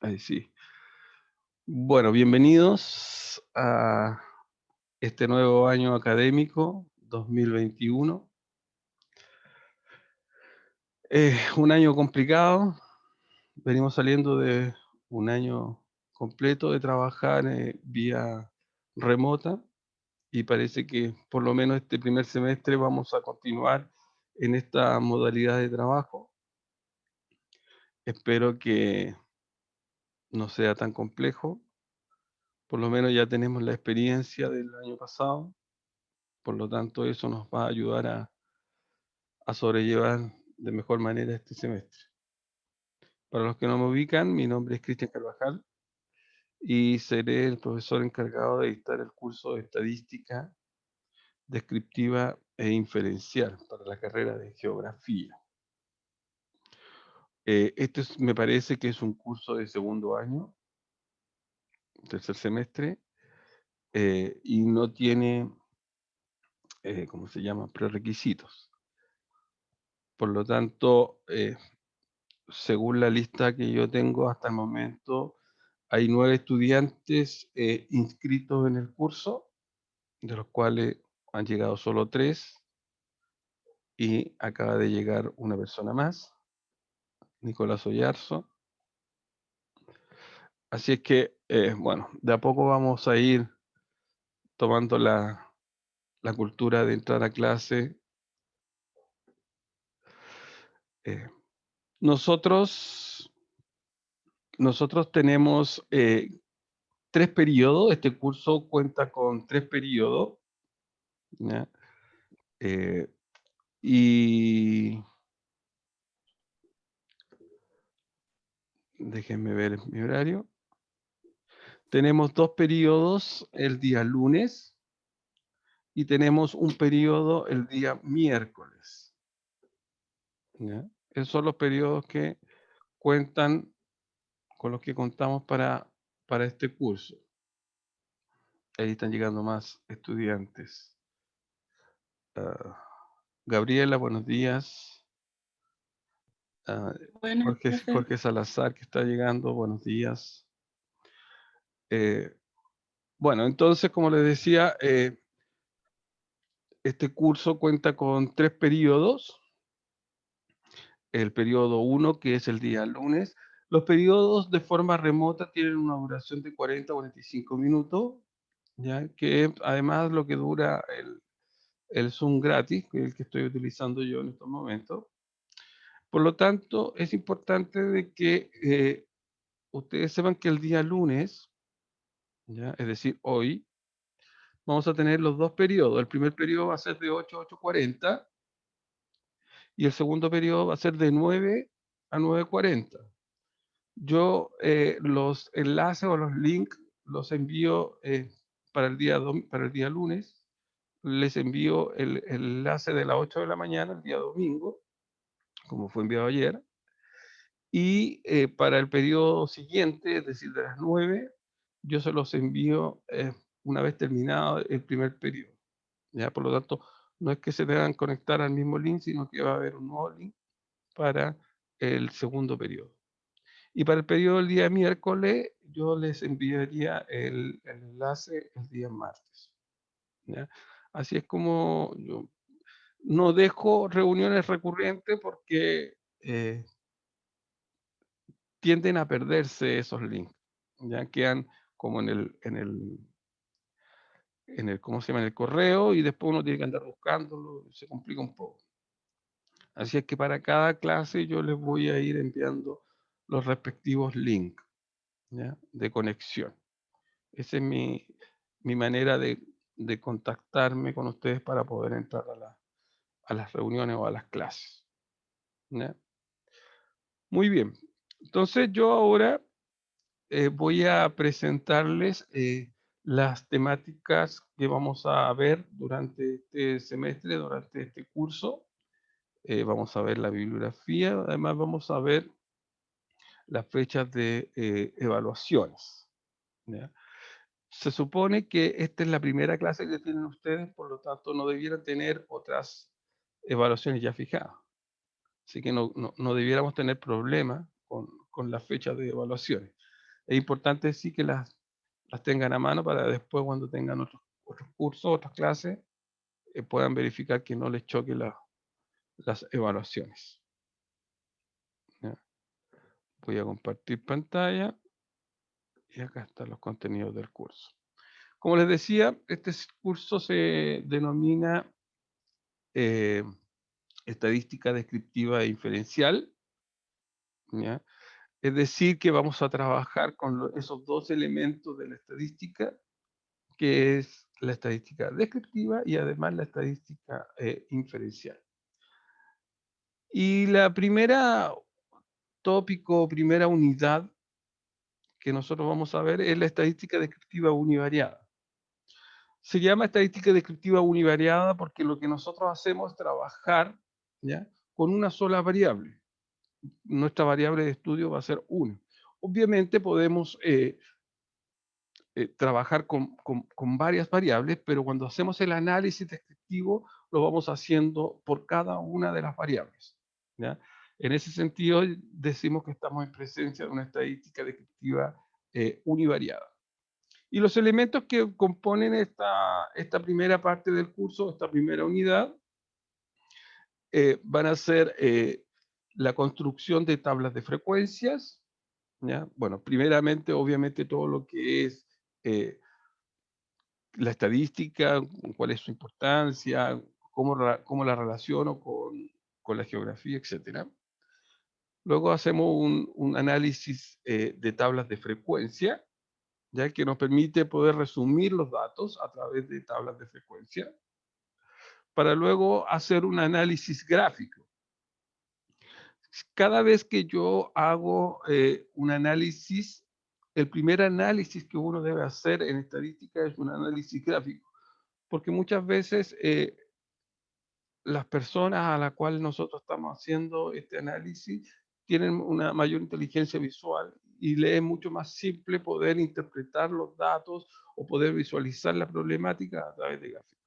Ahí sí. Bueno, bienvenidos a este nuevo año académico 2021. Un año complicado. Venimos saliendo de un año completo de trabajar vía remota y parece que por lo menos este primer semestre vamos a continuar en esta modalidad de trabajo. Espero que no sea tan complejo. Por lo menos ya tenemos la experiencia del año pasado. Por lo tanto, eso nos va a ayudar a sobrellevar de mejor manera este semestre. Para los que no me ubican, mi nombre es Cristian Carvajal y seré el profesor encargado de dictar el curso de Estadística Descriptiva e Inferencial para la carrera de Geografía. Me parece que es un curso de segundo año, tercer semestre, y no tiene, ¿cómo se llama?, prerequisitos. Por lo tanto, según la lista que yo tengo hasta el momento, hay 9 estudiantes inscritos en el curso, de los cuales han llegado solo 3 y acaba de llegar una persona más, Nicolás Oyarzo. Así es que, bueno, de a poco vamos a ir tomando la cultura de entrar a clase. Eh, nosotros, nosotros tenemos 3 periodos. Este curso cuenta con 3 periodos, ¿ya? Eh, y déjenme ver mi horario. Tenemos 2 periodos el día lunes y tenemos un periodo el día miércoles, ¿ya? Esos son los periodos que cuentan con los que contamos para este curso. Ahí están llegando más estudiantes. Ah, Gabriela, buenos días. Ah, Buenas, Jorge, profe. Jorge Salazar, que está llegando, buenos días. Eh, bueno, entonces, como les decía, este curso cuenta con 3 periodos. El periodo 1, que es el día lunes. Los periodos de forma remota tienen una duración de 40 a 45 minutos, ¿ya? Que además lo que dura el Zoom gratis, que es el que estoy utilizando yo en estos momentos. Por lo tanto, es importante de que ustedes sepan que el día lunes, ¿ya? Es decir, hoy, vamos a tener los 2 periodos. El primer periodo va a ser de 8 a 8:40 y el segundo periodo va a ser de 9 a 9:40. Yo los enlaces o los links los envío para el día lunes. Les envío el enlace de las 8 de la mañana, el día domingo, como fue enviado ayer. Y para el periodo siguiente, es decir, de las 9, yo se los envío una vez terminado el primer periodo. ¿Ya? Por lo tanto, no es que se deban conectar al mismo link, sino que va a haber un nuevo link para el segundo periodo. Y para el periodo del día miércoles, yo les enviaría el enlace el día martes, ¿ya? Así es como yo no dejo reuniones recurrentes porque tienden a perderse esos links, ya quedan como en el, ¿cómo se llama? En el correo y después uno tiene que andar buscándolo, se complica un poco. Así es que para cada clase yo les voy a ir enviando los respectivos links, ¿ya? De conexión. Esa es mi manera de contactarme con ustedes para poder entrar a las reuniones o a las clases, ¿ya? Muy bien. Entonces, yo ahora voy a presentarles las temáticas que vamos a ver durante este semestre, durante este curso. Vamos a ver la bibliografía, además vamos a ver las fechas de evaluaciones, ¿ya? Se supone que esta es la primera clase que tienen ustedes, por lo tanto no debieran tener otras evaluaciones ya fijadas. Así que no debiéramos tener problemas con las fechas de evaluaciones. Es importante sí que las tengan a mano para después cuando tengan otros cursos, otras clases, puedan verificar que no les choque las evaluaciones. ¿Ya? Voy a compartir pantalla y acá están los contenidos del curso. Como les decía, curso se denomina eh, estadística descriptiva e inferencial, ¿ya? Es decir, que vamos a trabajar con esos dos elementos de la estadística, que es la estadística descriptiva y además la estadística inferencial. Y la primera tópico, primera unidad que nosotros vamos a ver es la estadística descriptiva univariada. Se llama estadística descriptiva univariada porque lo que nosotros hacemos es trabajar, ¿ya?, con una sola variable. Nuestra variable de estudio va a ser 1. Obviamente podemos trabajar con varias variables, pero cuando hacemos el análisis descriptivo lo vamos haciendo por cada una de las variables, ¿ya? En ese sentido, decimos que estamos en presencia de una estadística descriptiva univariada. Y los elementos que componen esta primera parte del curso, esta primera unidad, van a ser la construcción de tablas de frecuencias, ¿ya? Bueno, primeramente, obviamente, todo lo que es la estadística, cuál es su importancia, cómo la relaciono con la geografía, etcétera. Luego hacemos un análisis de tablas de frecuencia, ya que nos permite poder resumir los datos a través de tablas de frecuencia, para luego hacer un análisis gráfico. Cada vez que yo hago un análisis, el primer análisis que uno debe hacer en estadística es un análisis gráfico, porque muchas veces las personas a las cuales nosotros estamos haciendo este análisis tienen una mayor inteligencia visual y les es mucho más simple poder interpretar los datos o poder visualizar la problemática a través de gráficos.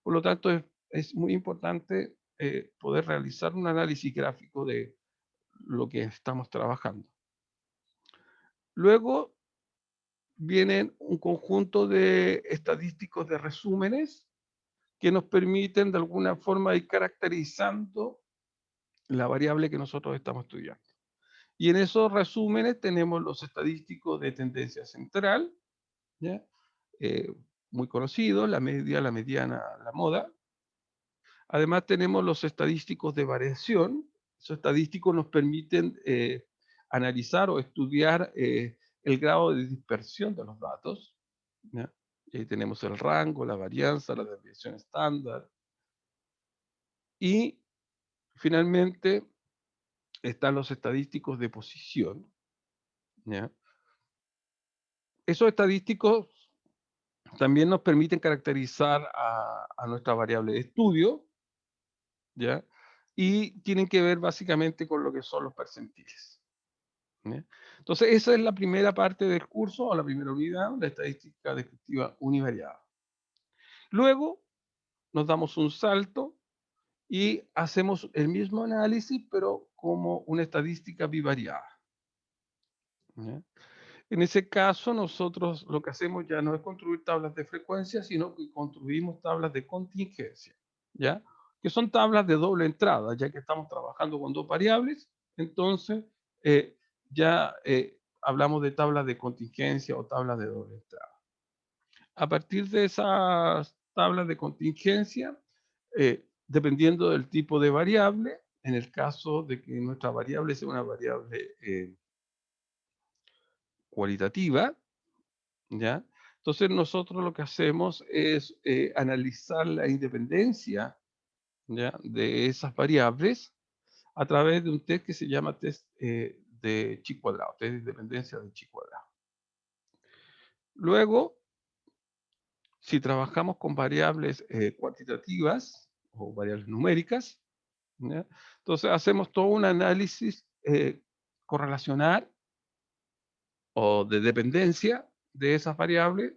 Por lo tanto, es muy importante poder realizar un análisis gráfico de lo que estamos trabajando. Luego vienen un conjunto de estadísticos de resúmenes que nos permiten de alguna forma ir caracterizando la variable que nosotros estamos estudiando. Y en esos resúmenes tenemos los estadísticos de tendencia central, ¿ya? Eh, muy conocidos, la media, la mediana, la moda. Además tenemos los estadísticos de variación. Esos estadísticos nos permiten analizar o estudiar el grado de dispersión de los datos, ¿ya? Y ahí tenemos el rango, la varianza, la desviación estándar. Y finalmente están los estadísticos de posición, ¿ya? Esos estadísticos también nos permiten caracterizar a nuestra variable de estudio, ¿ya? Y tienen que ver básicamente con lo que son los percentiles, ¿ya? Entonces, esa es la primera parte del curso, o la primera unidad, la estadística descriptiva univariada. Luego, nos damos un salto y hacemos el mismo análisis, pero como una estadística bivariada, ¿ya? En ese caso, nosotros lo que hacemos ya no es construir tablas de frecuencia, sino que construimos tablas de contingencia, ¿ya? Que son tablas de doble entrada, ya que estamos trabajando con dos variables, entonces eh, ya hablamos de tablas de contingencia o tablas de doble entrada. A partir de esas tablas de contingencia, dependiendo del tipo de variable, en el caso de que nuestra variable sea una variable cualitativa, ¿ya? Entonces nosotros lo que hacemos es analizar la independencia, ¿ya?, de esas variables a través de un test que se llama test de chi cuadrado, test de independencia de chi cuadrado. Luego, si trabajamos con variables cuantitativas o variables numéricas, ¿ya?, entonces hacemos todo un análisis correlacional o de dependencia de esas variables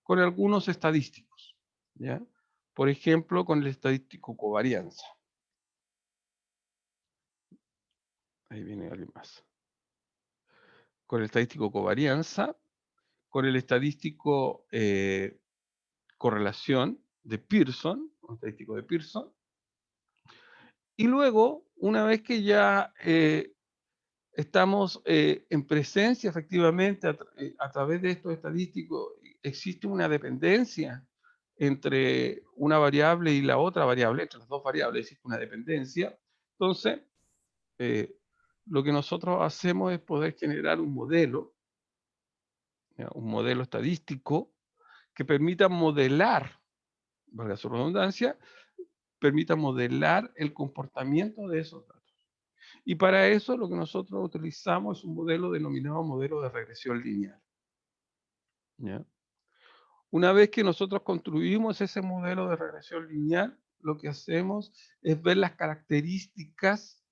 con algunos estadísticos, ¿ya? Por ejemplo, con el estadístico covarianza. Ahí viene alguien más. con el estadístico covarianza, con el estadístico correlación de Pearson, un estadístico de Pearson, y luego, una vez que ya estamos en presencia efectivamente a través de estos estadísticos, existe una dependencia entre una variable y la otra variable, entre las dos variables existe una dependencia. Entonces, eh, lo que nosotros hacemos es poder generar un modelo, ¿ya? Un modelo estadístico que permita modelar, valga su redundancia, permita modelar el comportamiento de esos datos. Y para eso lo que nosotros utilizamos es un modelo denominado modelo de regresión lineal, ¿ya? Una vez que nosotros construimos ese modelo de regresión lineal, lo que hacemos es ver las características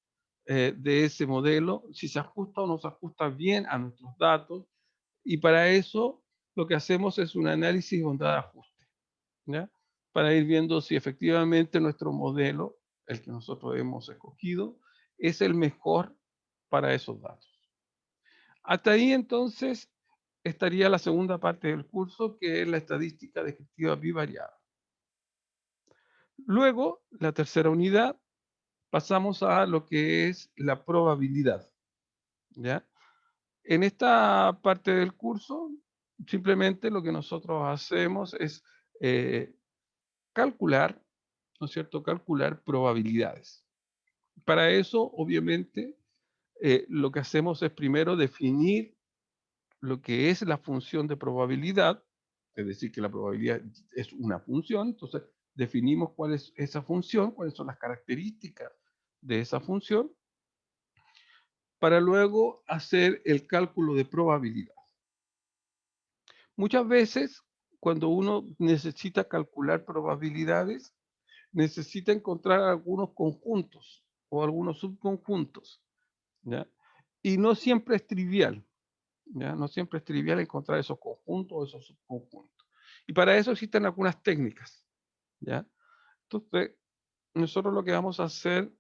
de ese modelo, si se ajusta o no se ajusta bien a nuestros datos, y para eso lo que hacemos es un análisis bondad-ajuste, ¿ya? Para ir viendo si efectivamente nuestro modelo, el que nosotros hemos escogido, es el mejor para esos datos. Hasta ahí entonces estaría la segunda parte del curso, que es la estadística descriptiva bivariada. Luego, la tercera unidad, pasamos a lo que es la probabilidad, ¿ya? En esta parte del curso, simplemente lo que nosotros hacemos es eh, calcular, ¿no es cierto? Calcular probabilidades. Para eso, obviamente, lo que hacemos es primero definir lo que es la función de probabilidad, es decir, que la probabilidad es una función, entonces definimos cuál es esa función, cuáles son las características de esa función, para luego hacer el cálculo de probabilidad. Muchas veces, cuando uno necesita calcular probabilidades, necesita encontrar algunos conjuntos o algunos subconjuntos, ¿ya? Y no siempre es trivial. ¿Ya? No siempre es trivial encontrar esos conjuntos o esos subconjuntos. Y para eso existen algunas técnicas, ¿ya? Entonces, nosotros lo que vamos a hacer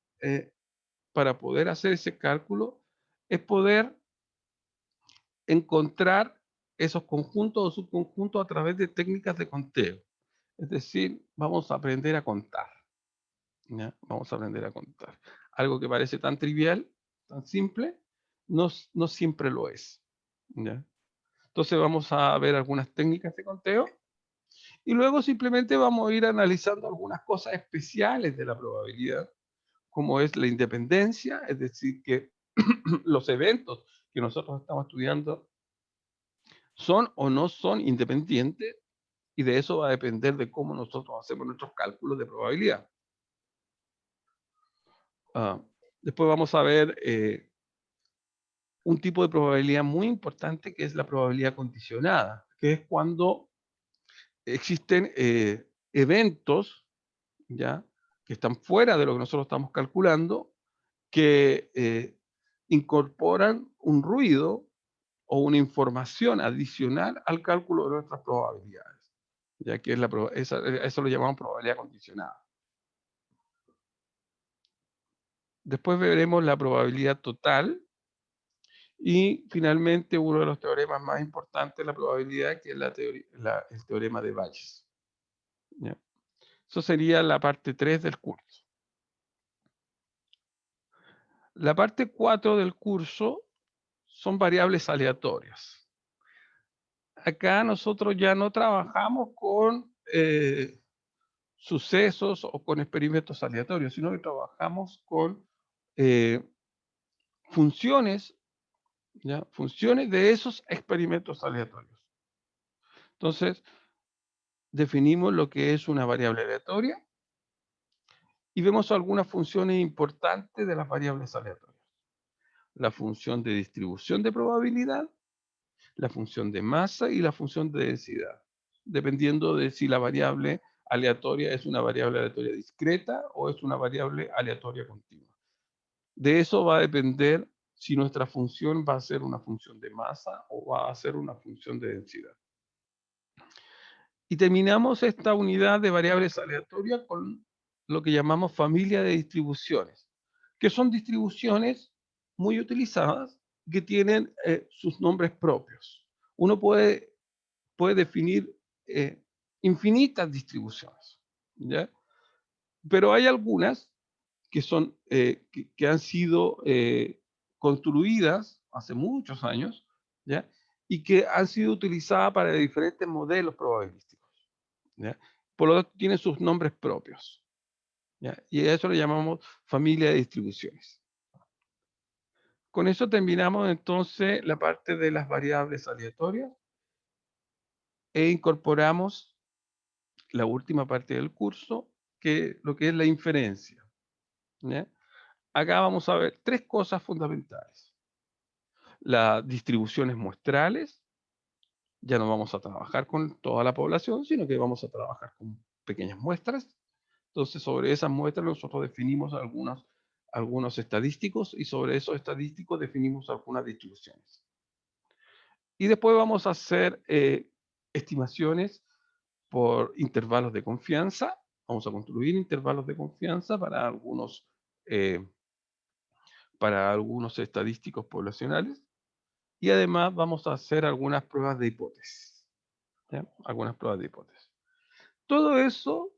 para poder hacer ese cálculo es poder encontrar esos conjuntos o subconjuntos a través de técnicas de conteo. Es decir, vamos a aprender a contar, ¿ya? Vamos a aprender a contar. Algo que parece tan trivial, tan simple, no siempre lo es, ¿ya? Entonces vamos a ver algunas técnicas de conteo y luego simplemente vamos a ir analizando algunas cosas especiales de la probabilidad, como es la independencia, es decir, que los eventos que nosotros estamos estudiando son o no son independientes y de eso va a depender de cómo nosotros hacemos nuestros cálculos de probabilidad. Ah, después vamos a ver un tipo de probabilidad muy importante que es la probabilidad condicionada, que es cuando existen eventos, ¿ya? Que están fuera de lo que nosotros estamos calculando, que incorporan un ruido o una información adicional al cálculo de nuestras probabilidades, ya que es eso lo llamamos probabilidad condicionada. Después veremos la probabilidad total y finalmente uno de los teoremas más importantes de la probabilidad, que es el teorema de Bayes, ¿ya? Eso sería la parte 3 del curso. La parte 4 del curso son variables aleatorias. Acá nosotros ya no trabajamos con sucesos o con experimentos aleatorios, sino que trabajamos con eh, funciones, ¿ya? Funciones de esos experimentos aleatorios. Entonces, definimos lo que es una variable aleatoria y vemos algunas funciones importantes de las variables aleatorias. La función de distribución de probabilidad, la función de masa y la función de densidad, dependiendo de si la variable aleatoria es una variable aleatoria discreta o es una variable aleatoria continua. De eso va a depender si nuestra función va a ser una función de masa o va a ser una función de densidad. Y terminamos esta unidad de variables aleatorias con lo que llamamos familia de distribuciones, que son distribuciones muy utilizadas que tienen sus nombres propios. Uno puede definir eh, infinitas distribuciones, ¿ya? Pero hay algunas que son, que han sido construidas hace muchos años, ¿ya? Y que han sido utilizadas para diferentes modelos probabilísticos, ¿ya? Por lo tanto, tienen sus nombres propios, ¿ya? Y a eso le llamamos familia de distribuciones. Con eso terminamos entonces la parte de las variables aleatorias e incorporamos la última parte del curso, que lo que es la inferencia, ¿ya? Acá vamos a ver tres cosas fundamentales. Las distribuciones muestrales, ya no vamos a trabajar con toda la población, sino que vamos a trabajar con pequeñas muestras. Entonces, sobre esas muestras nosotros definimos algunos estadísticos y sobre esos estadísticos definimos algunas distribuciones. Y después vamos a hacer estimaciones por intervalos de confianza. Vamos a construir intervalos de confianza eh, para algunos estadísticos poblacionales. Y además vamos a hacer algunas pruebas de hipótesis, ¿ya? Algunas pruebas de hipótesis. Todo eso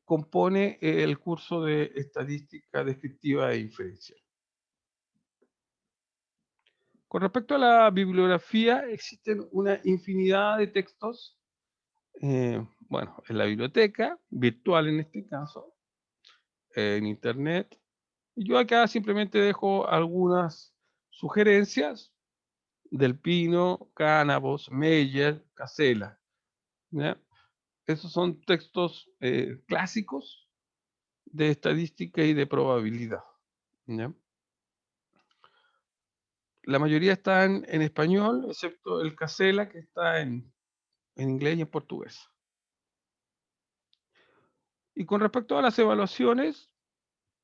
compone el curso de estadística descriptiva e inferencial. Con respecto a la bibliografía, existen una infinidad de textos, bueno, en la biblioteca, virtual en este caso, en internet. Y yo acá simplemente dejo algunas sugerencias del Pino, Cánabos, Meyer, Casella, ¿ya? Esos son textos clásicos de estadística y de probabilidad, ¿ya? La mayoría están en español, excepto el Casella, que está en inglés y en portugués. Y con respecto a las evaluaciones,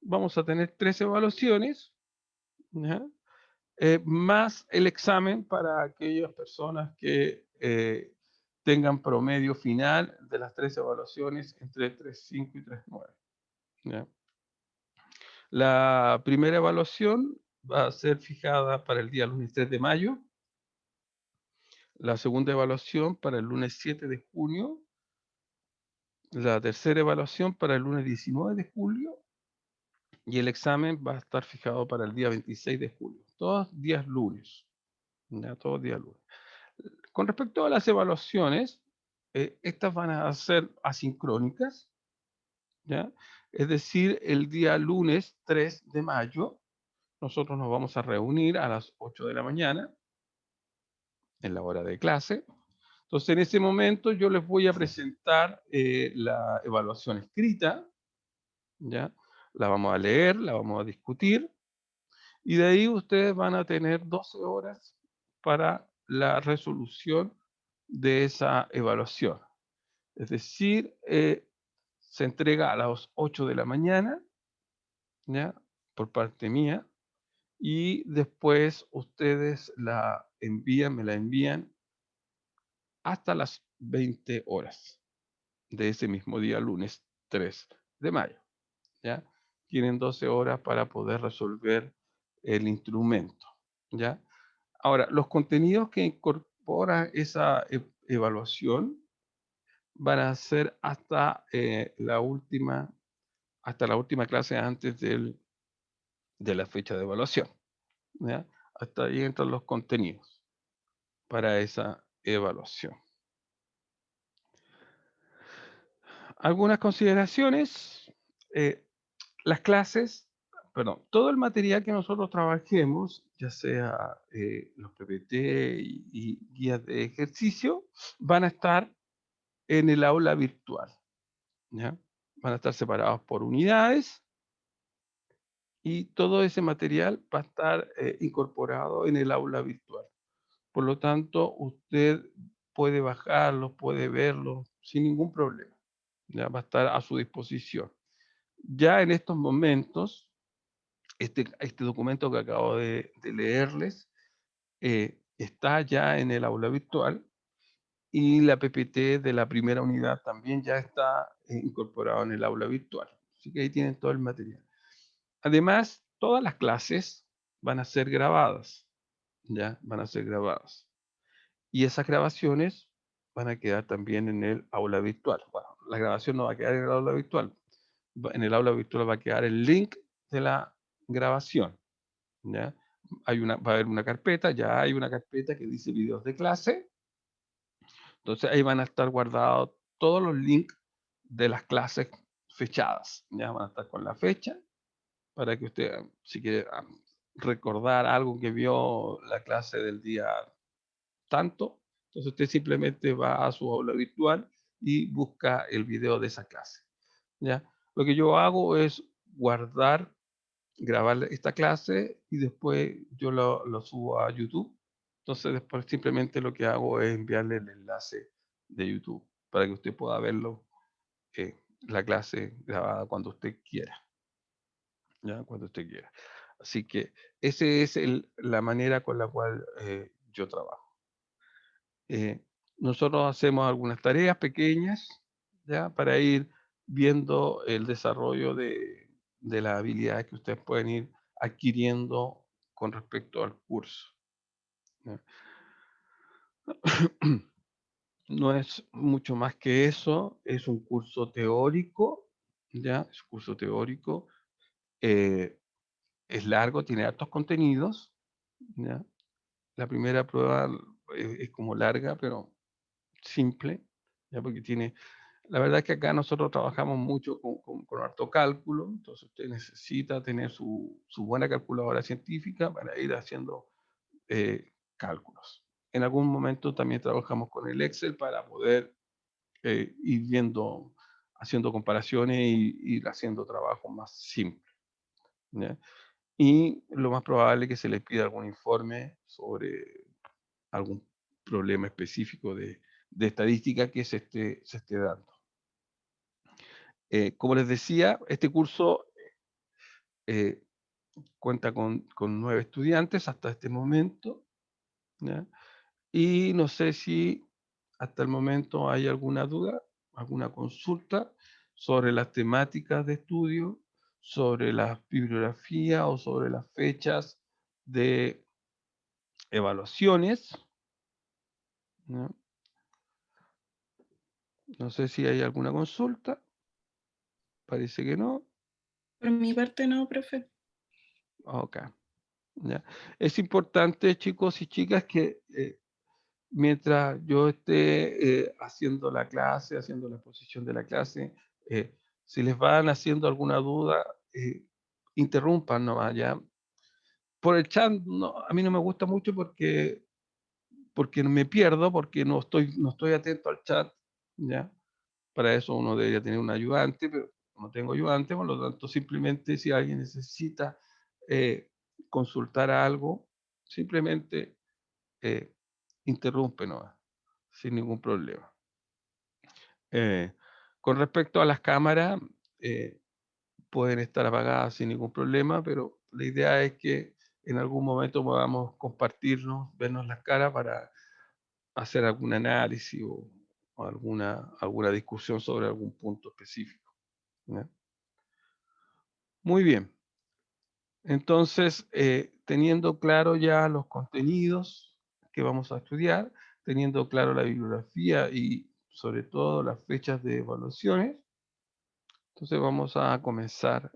vamos a tener 3 evaluaciones, ¿ya? Más el examen para aquellas personas que tengan promedio final de las 3 evaluaciones entre 3,5 y 3,9, ¿ya? La primera evaluación va a ser fijada para el día lunes 3 de mayo, la segunda evaluación para el lunes 7 de junio, la tercera evaluación para el lunes 19 de julio y el examen va a estar fijado para el día 26 de julio. Todos días lunes, ¿ya? Todos días lunes. Con respecto a las evaluaciones, estas van a ser asincrónicas, ¿ya? Es decir, el día lunes 3 de mayo, nosotros nos vamos a reunir a las 8 de la mañana, en la hora de clase. Entonces, en ese momento yo les voy a presentar la evaluación escrita, ¿ya? La vamos a leer, la vamos a discutir, y de ahí ustedes van a tener 12 horas para la resolución de esa evaluación. Es decir, se entrega a las 8 de la mañana, ¿ya? Por parte mía, y después ustedes me la envían hasta las 20 horas de ese mismo día, lunes 3 de mayo, ¿ya? Tienen 12 horas para poder resolver el instrumento, ¿ya? Ahora, los contenidos que incorpora esa evaluación van a ser hasta la última clase antes de la fecha de evaluación, ¿ya? Hasta ahí entran los contenidos para esa evaluación. Algunas consideraciones, eh, las clases, perdón, todo el material que nosotros trabajemos, ya sea los PPT y guías de ejercicio, van a estar en el aula virtual, ¿ya? Van a estar separados por unidades y todo ese material va a estar incorporado en el aula virtual. Por lo tanto, usted puede bajarlo, puede verlo sin ningún problema. Ya va a estar a su disposición. Ya en estos momentos, este documento que acabo de leerles está ya en el aula virtual y la PPT de la primera unidad también ya está incorporado en el aula virtual. Así que ahí tienen todo el material. Además, todas las clases van a ser grabadas, ¿ya? Van a ser grabadas. Y esas grabaciones van a quedar también en el aula virtual. Bueno, la grabación no va a quedar en el aula virtual. En el aula virtual va a quedar el link de la grabación, ¿ya? Va a haber una carpeta, ya hay una carpeta que dice videos de clase. Entonces ahí van a estar guardados todos los links de las clases fechadas. Ya van a estar con la fecha para que usted, si quiere recordar algo que vio la clase del día tanto, entonces usted simplemente va a su aula virtual y busca el video de esa clase. ¿Ya? Lo que yo hago es guardar, grabar esta clase y después yo lo subo a YouTube. Entonces después simplemente lo que hago es enviarle el enlace de YouTube para que usted pueda verlo, la clase grabada cuando usted quiera, ¿ya? Cuando usted quiera. Así que esa es la manera con la cual yo trabajo. Eh, Nosotros hacemos algunas tareas pequeñas, ¿ya? Para ir viendo el desarrollo de las habilidades que ustedes pueden ir adquiriendo con respecto al curso, ¿ya? No es mucho más que eso, es un curso teórico, ¿ya? Es un curso teórico, eh, es largo, tiene hartos contenidos, ¿ya? La primera prueba es como larga, pero simple, ¿ya? Porque tiene, la verdad es que acá nosotros trabajamos mucho con harto cálculo, entonces usted necesita tener su buena calculadora científica para ir haciendo cálculos. En algún momento también trabajamos con el Excel para poder ir viendo, haciendo comparaciones y ir haciendo trabajos más simples, ¿ya? Y lo más probable es que se les pida algún informe sobre algún problema específico de estadística que se esté dando. Como les decía, este curso eh, cuenta con 9 estudiantes hasta este momento, ¿ya? Y no sé si hasta el momento hay alguna duda, alguna consulta sobre las temáticas de estudio, sobre las bibliografías o sobre las fechas de evaluaciones, ¿no? No sé si hay alguna consulta, parece que no. Por mi parte no, profe. Ok, ya. Es importante, chicos y chicas, que mientras yo esté haciendo la clase, haciendo la exposición de la clase, si les van haciendo alguna duda, interrumpan nomás, ¿ya? Por el chat, no, a mí no me gusta mucho porque me pierdo, porque no estoy atento al chat, ¿ya? Para eso uno debería tener un ayudante, pero no tengo ayudante, por lo tanto, simplemente si alguien necesita eh, consultar algo, simplemente eh, interrumpe nomás, sin ningún problema. Eh, con respecto a las cámaras, eh, pueden estar apagadas sin ningún problema, pero la idea es que en algún momento podamos compartirnos, vernos las caras para hacer algún análisis o alguna discusión sobre algún punto específico, ¿ya? Muy bien. Entonces, teniendo claro ya los contenidos que vamos a estudiar, teniendo claro la bibliografía y sobre todo las fechas de evaluaciones, entonces vamos a comenzar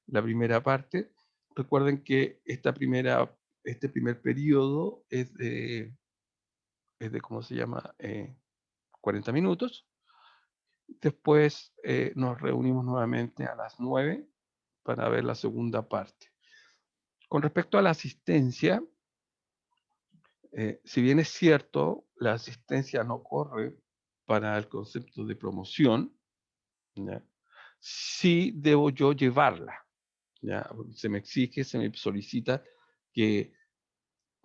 la primera parte. Recuerden que este primer periodo es de ¿cómo se llama? 40 minutos. Después nos reunimos nuevamente a las 9 para ver la segunda parte. Con respecto a la asistencia, si bien es cierto, la asistencia no corre para el concepto de promoción, ¿ya? Sí debo yo llevarla, ¿ya? Porque se me exige, se me solicita que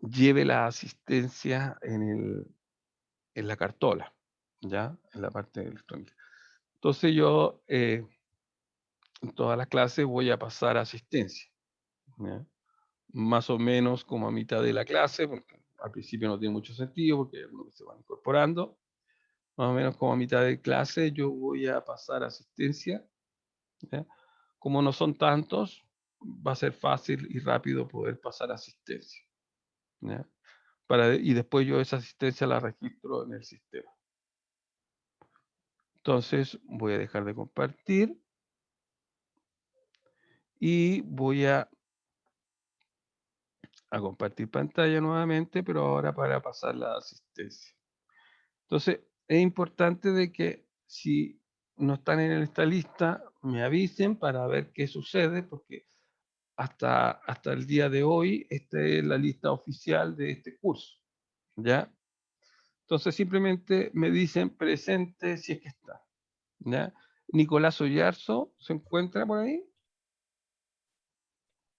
lleve la asistencia en la cartola, ¿ya? En la parte electrónica. Entonces yo en todas las clases voy a pasar asistencia, ¿ya? Más o menos como a mitad de la clase, porque al principio no tiene mucho sentido porque hay algunos que se van incorporando. Más o menos como a mitad de clase yo voy a pasar asistencia, ¿ya? Como no son tantos, va a ser fácil y rápido poder pasar asistencia, ¿ya? Y después yo esa asistencia la registro en el sistema. Entonces voy a dejar de compartir y voy a compartir pantalla nuevamente, pero ahora para pasar la asistencia. Entonces, es importante de que si no están en esta lista, me avisen para ver qué sucede, porque hasta el día de hoy, esta es la lista oficial de este curso, ¿ya? Entonces, simplemente me dicen presente si es que está, ¿ya? Nicolás Oyarzo, ¿se encuentra por ahí?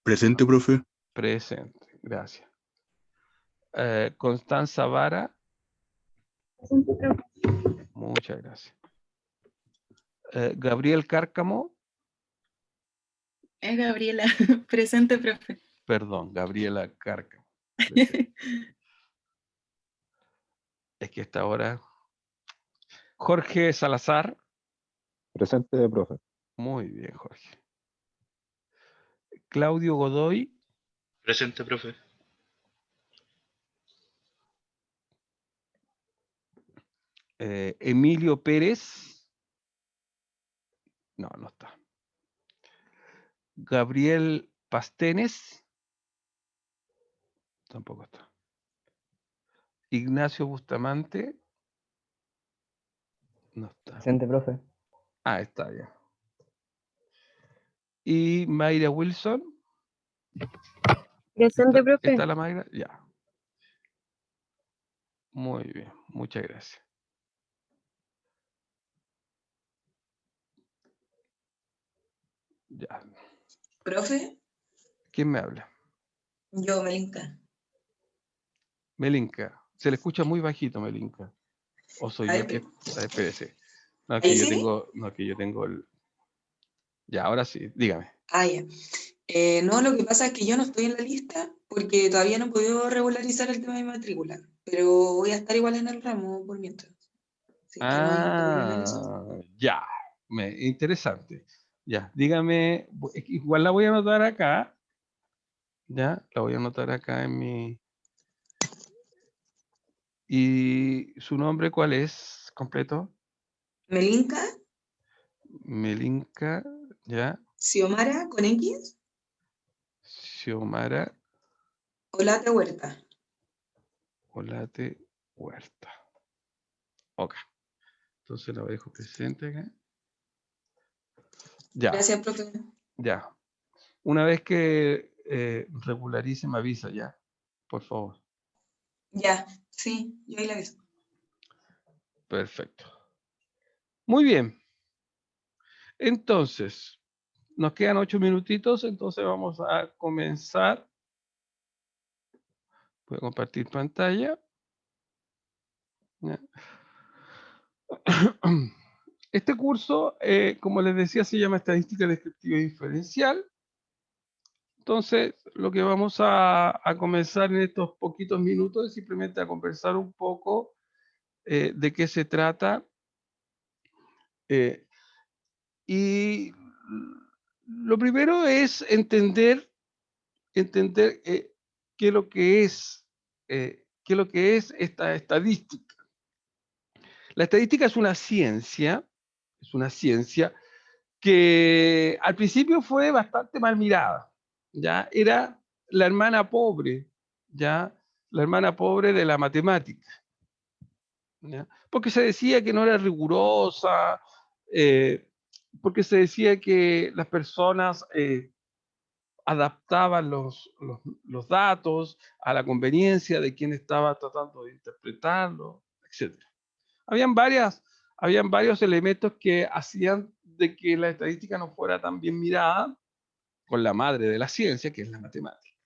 Presente, profe. Presente, gracias. Constanza Vara, muchas gracias. Gabriel Cárcamo, Es Gabriela. Presente, profe. perdón, Gabriela Cárcamo. Presente. Es que esta hora. Jorge Salazar, Presente, profe. muy bien, Jorge. Claudio Godoy, Presente, profe. Emilio Pérez, no, no está. Gabriel Pastenes, tampoco está. Ignacio Bustamante, no está. Presente, profe. Ah, está ya. Y Mayra Wilson. Presente, profe. ¿Está la Mayra? Ya. Muy bien, muchas gracias. Ya. Profe, ¿Quién me habla? yo, Melinka. Melinka. Se le escucha muy bajito, Melinka. ¿O soy Ay, yo que...? Espérese. No, ¿Ahí que yo sí? tengo... No, que yo tengo el... Ya, ahora sí, dígame. Ah, ya. No, lo que pasa es que yo no estoy en la lista porque todavía no he podido regularizar el tema de matrícula, pero voy a estar igual en el ramo por mientras. Si es que no hay problema en eso. Ya. Interesante. Ya, dígame, igual la voy a anotar acá. Ya, la voy a anotar acá en mi... ¿Y su nombre cuál es completo? Melinka, Melinka, ya. Xiomara con X, Xiomara Olate Huerta. Olate Huerta. Ok. Entonces la dejo presente acá. Ya, Gracias, profe. ya. Una vez que regularice, me avisa ya, por favor. Ya, sí, yo ahí la aviso. Perfecto. Muy bien. Entonces, nos quedan 8 minutitos, entonces vamos a comenzar. Voy a compartir pantalla. Ya. Este curso, como les decía, se llama Estadística Descriptiva y Diferencial. Entonces, lo que vamos a comenzar en estos poquitos minutos es simplemente a conversar un poco de qué se trata. Y lo primero es entender qué es lo que es esta estadística. La estadística es una ciencia que al principio fue bastante mal mirada, ¿ya? Era la hermana pobre, ¿ya? La hermana pobre de la matemática, ¿ya? Porque se decía que no era rigurosa, porque se decía que las personas adaptaban los datos a la conveniencia de quien estaba tratando de interpretarlo, etc. Habían varios elementos que hacían de que la estadística no fuera tan bien mirada con la madre de la ciencia, que es la matemática.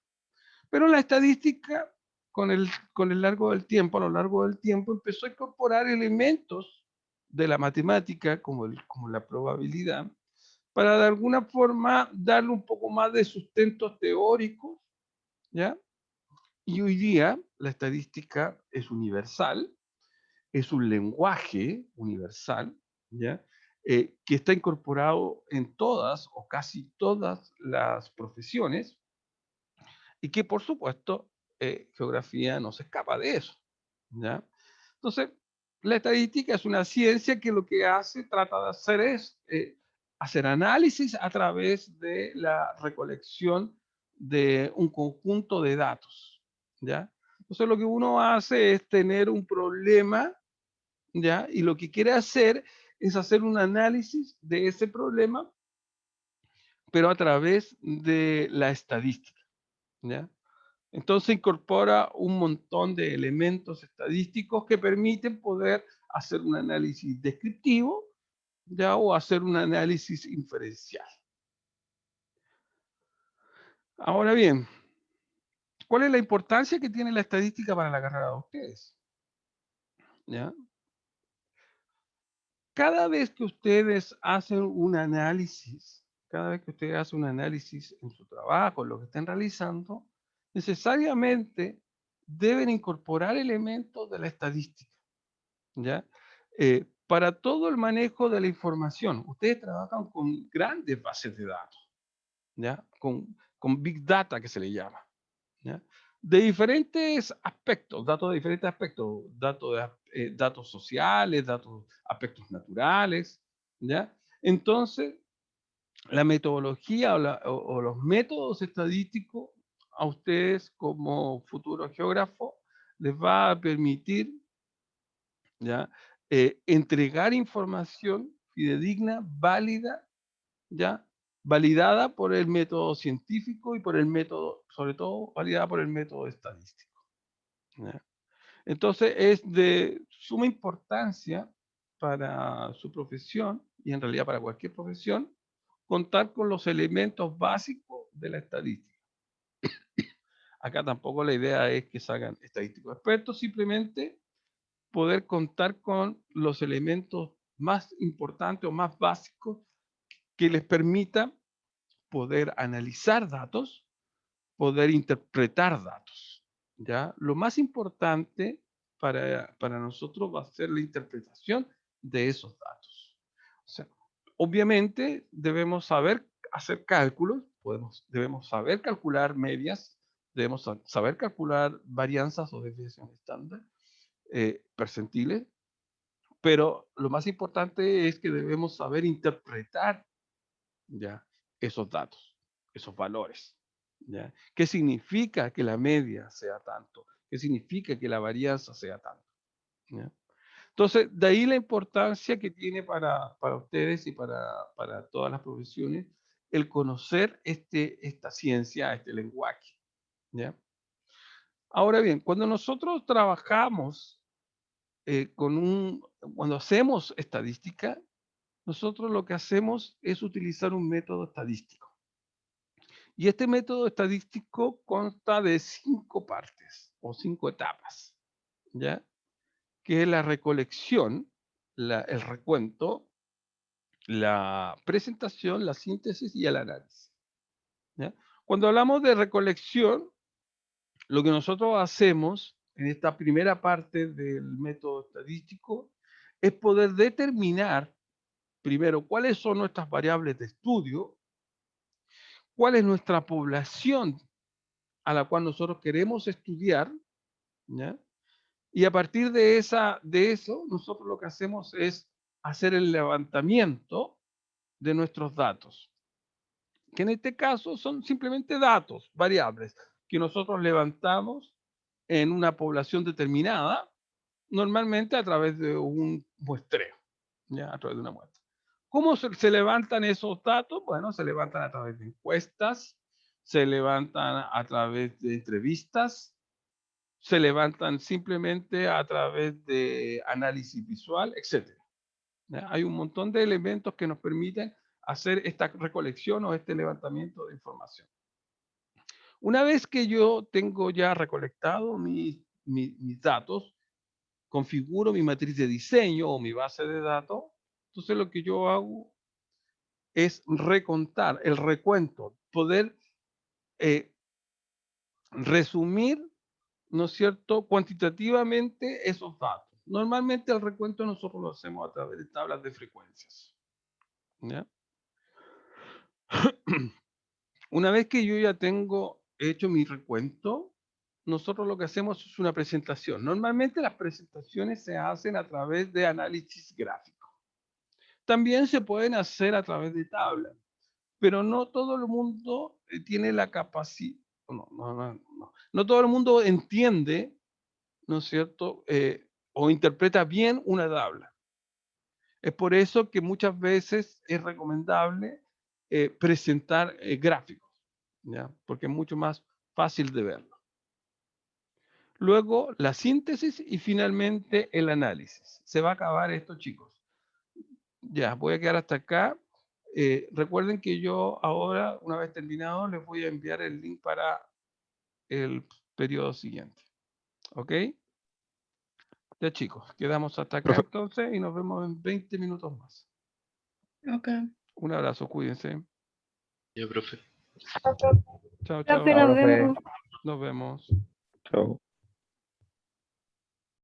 Pero la estadística, con el largo del tiempo, a lo largo del tiempo, empezó a incorporar elementos de la matemática, como la probabilidad, para de alguna forma darle un poco más de sustentos teóricos, ¿ya? Y hoy día la estadística es universal, es un lenguaje universal, ¿ya? que está incorporado en todas o casi todas las profesiones y que, por supuesto, geografía no se escapa de eso, ¿ya? Entonces, la estadística es una ciencia que lo que hace, trata de hacer es hacer análisis a través de la recolección de un conjunto de datos, ¿ya? Entonces, lo que uno hace es tener un problema, ¿ya? Y lo que quiere hacer es hacer un análisis de ese problema, pero a través de la estadística, ¿ya? Entonces incorpora un montón de elementos estadísticos que permiten poder hacer un análisis descriptivo, ¿ya? O hacer un análisis inferencial. Ahora bien, ¿cuál es la importancia que tiene la estadística para la carrera de ustedes? ¿Ya? Cada vez que ustedes hacen un análisis, cada vez que ustedes hacen un análisis en su trabajo, en lo que estén realizando, necesariamente deben incorporar elementos de la estadística, ¿ya? Para todo el manejo de la información, ustedes trabajan con grandes bases de datos, ¿ya? Con Big Data que se le llama, ¿ya? De diferentes aspectos, datos de diferentes aspectos, datos sociales, aspectos naturales, ¿ya? Entonces, la metodología o los métodos estadísticos a ustedes como futuros geógrafos les va a permitir, ¿ya? Entregar información fidedigna, válida, ¿ya? Validada por el método científico y por el método, sobre todo, validada por el método estadístico, ¿ya? Entonces, es de suma importancia para su profesión y en realidad para cualquier profesión contar con los elementos básicos de la estadística. Acá tampoco la idea es que salgan estadísticos expertos, simplemente poder contar con los elementos más importantes o más básicos que les permita poder analizar datos, poder interpretar datos, ¿ya? Lo más importante para nosotros va a ser la interpretación de esos datos. O sea, obviamente debemos saber hacer cálculos, debemos saber calcular medias, debemos saber calcular varianzas o desviaciones estándar, percentiles, pero lo más importante es que debemos saber interpretar, ¿ya? Esos datos, esos valores, ¿ya? ¿Qué significa que la media sea tanto? ¿Qué significa que la varianza sea tanto? ¿Ya? Entonces, de ahí la importancia que tiene para ustedes y para todas las profesiones el conocer esta ciencia, este lenguaje, ¿ya? Ahora bien, cuando nosotros trabajamos cuando hacemos estadística, nosotros lo que hacemos es utilizar un método estadístico. Y este método estadístico consta de 5 partes o 5 etapas, ¿ya? Que es la recolección, el recuento, la presentación, la síntesis y el análisis, ¿ya? Cuando hablamos de recolección, lo que nosotros hacemos en esta primera parte del método estadístico es poder determinar primero cuáles son nuestras variables de estudio, cuál es nuestra población a la cual nosotros queremos estudiar, ¿ya? Y a partir de eso, nosotros lo que hacemos es hacer el levantamiento de nuestros datos, que en este caso son simplemente datos, variables, que nosotros levantamos en una población determinada, normalmente a través de un muestreo, ¿ya? A través de una muestra. ¿Cómo se levantan esos datos? Bueno, se levantan a través de encuestas, se levantan a través de entrevistas, se levantan simplemente a través de análisis visual, etc. ¿Ya? Hay un montón de elementos que nos permiten hacer esta recolección o este levantamiento de información. Una vez que yo tengo ya recolectado mis datos, configuro mi matriz de diseño o mi base de datos, entonces lo que yo hago es recontar, el recuento, poder resumir, ¿no es cierto?, cuantitativamente esos datos. Normalmente el recuento nosotros lo hacemos a través de tablas de frecuencias, ¿Ya? Una vez que yo ya tengo hecho mi recuento, nosotros lo que hacemos es una presentación. Normalmente las presentaciones se hacen a través de análisis gráfico. También se pueden hacer a través de tablas, pero no todo el mundo tiene la capacidad, no todo el mundo entiende, ¿no es cierto?, o interpreta bien una tabla. Es por eso que muchas veces es recomendable presentar gráficos, ¿ya? Porque es mucho más fácil de verlo. Luego la síntesis y finalmente el análisis. Se va a acabar esto, chicos. Ya, voy a quedar hasta acá. Recuerden que yo ahora, una vez terminado, les voy a enviar el link para el periodo siguiente. ¿Ok? Ya, chicos, quedamos hasta acá Profe. entonces y nos vemos en 20 minutos más. Ok. Un abrazo, cuídense. Ya, profe. Chao, Profe, chao. nos vemos. Nos vemos. Chao.